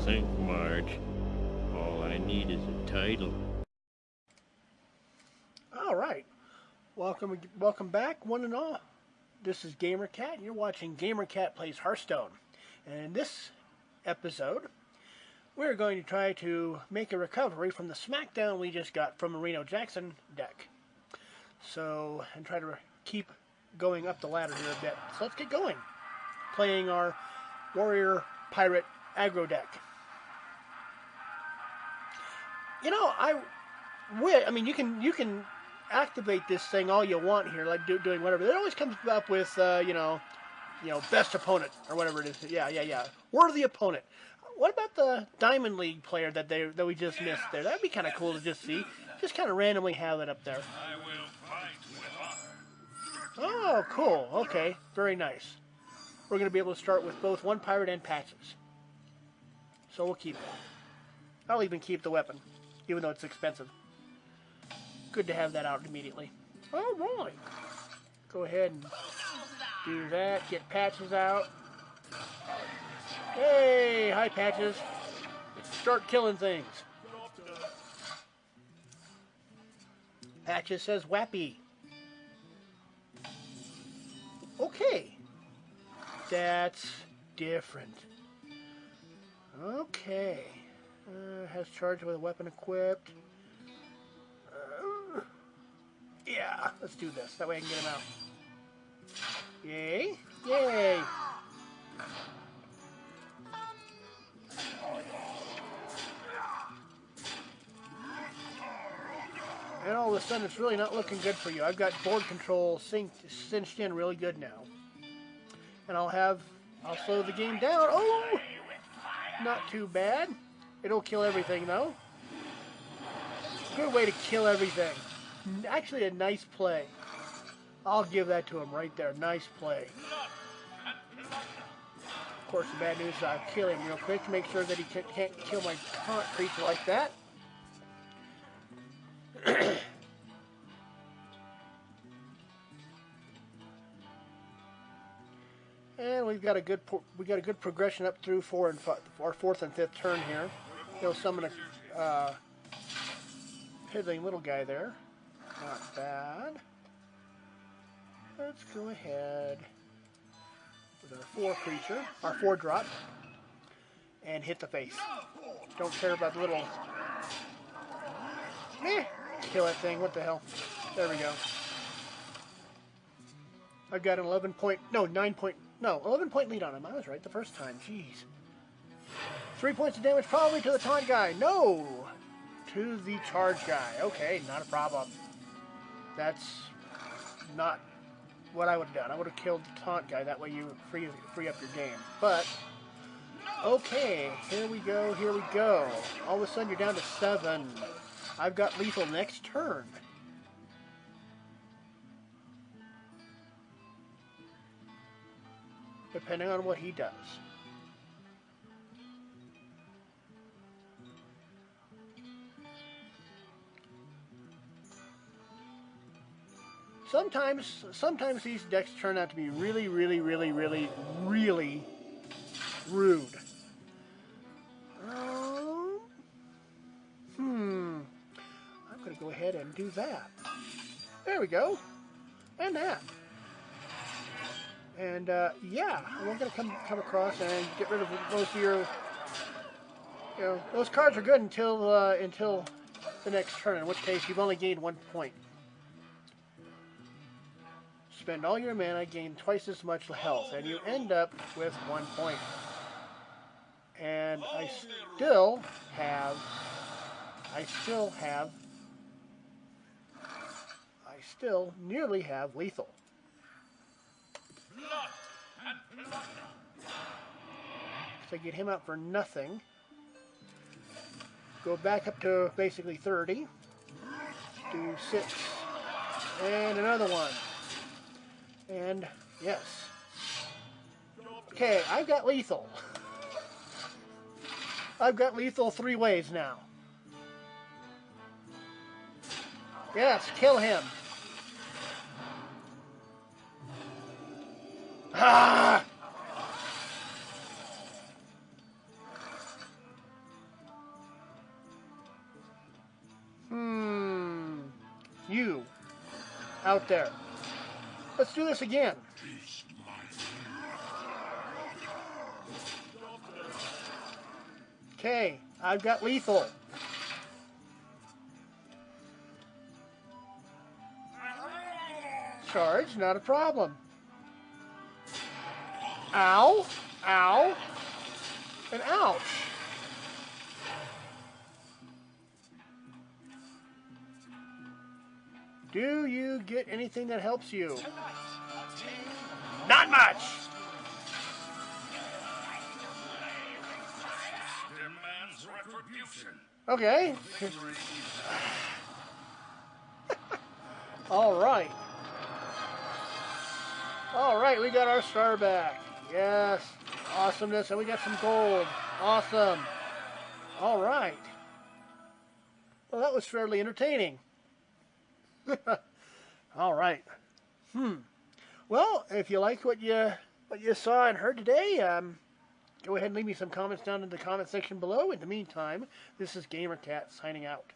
think, Marge. All I need is a title. All right. Welcome back, one and all. This is GamerCat, and you're watching GamerCat Plays Hearthstone. And in this episode, we're going to try to make a recovery from the smackdown we just got from Marino Jackson deck. So, and try to keep going up the ladder here a bit. So let's get going. Playing our Warrior Pirate aggro deck. You know, I mean, you can activate this thing all you want here, like doing whatever. It always comes up with, you know, best opponent or whatever it is. Yeah. Worthy opponent. What about the Diamond League player that we just missed there? That'd be kind of cool to just see. Just kind of randomly have it up there. Oh, cool. Okay, very nice. We're going to be able to start with both one pirate and patches. So we'll keep it. I'll even keep the weapon, even though it's expensive. Good to have that out immediately. All right. Go ahead and do that. Get patches out. Hey, hi patches. Start killing things. Patches says Wappy. Okay. That's different. Okay. Has charged with a weapon equipped. Yeah, let's do this. That way I can get him out. Yay. Yay. And all of a sudden, it's really not looking good for you. I've got board control cinched in really good now. And I'll slow the game down. Oh! Not too bad. It'll kill everything, though. Good way to kill everything. Actually, a nice play. I'll give that to him right there. Nice play. Of course, the bad news is I'll kill him real quick to make sure that he can't kill my taunt creature like that. And we've got a good progression up through our fourth and fifth turn here. He'll summon a piddling little guy there. Not bad. Let's go ahead with our 4 drop, and hit the face. Don't care about the little. Kill that thing. What the hell? There we go. I've got an 11 point lead on him. I was right the first time. Jeez. 3 points of damage probably to the taunt guy. No! To the charge guy. Okay, not a problem. That's not what I would have done. I would have killed the taunt guy. That way you free up your game. But, okay. Here we go. All of a sudden you're down to 7. I've got lethal next turn. Depending on what he does. Sometimes these decks turn out to be really rude. I'm going to go ahead and do that. There we go. And that. And, yeah, we're going to come across and get rid of most of your, those cards are good until the next turn, in which case you've only gained 1 point. Spend all your mana, gain twice as much health, and you end up with 1 point. And I still nearly have lethal. So I get him out for nothing. Go back up to basically 30. Do 6. And another one. And yes. Okay, I've got lethal. I've got lethal 3 ways now. Yes, kill him. Ah! You. Out there. Let's do this again. Okay, I've got lethal. Charge, not a problem. Ow, ow, and ouch. Do you get anything that helps you? Not much. Demands retribution. Okay. All right. All right, we got our star back. Yes. Awesomeness, and we got some gold. Awesome. All right. Well, that was fairly entertaining. All right. Well, if you liked what you saw and heard today, go ahead and leave me some comments down in the comment section below. In the meantime, this is GamerCat signing out.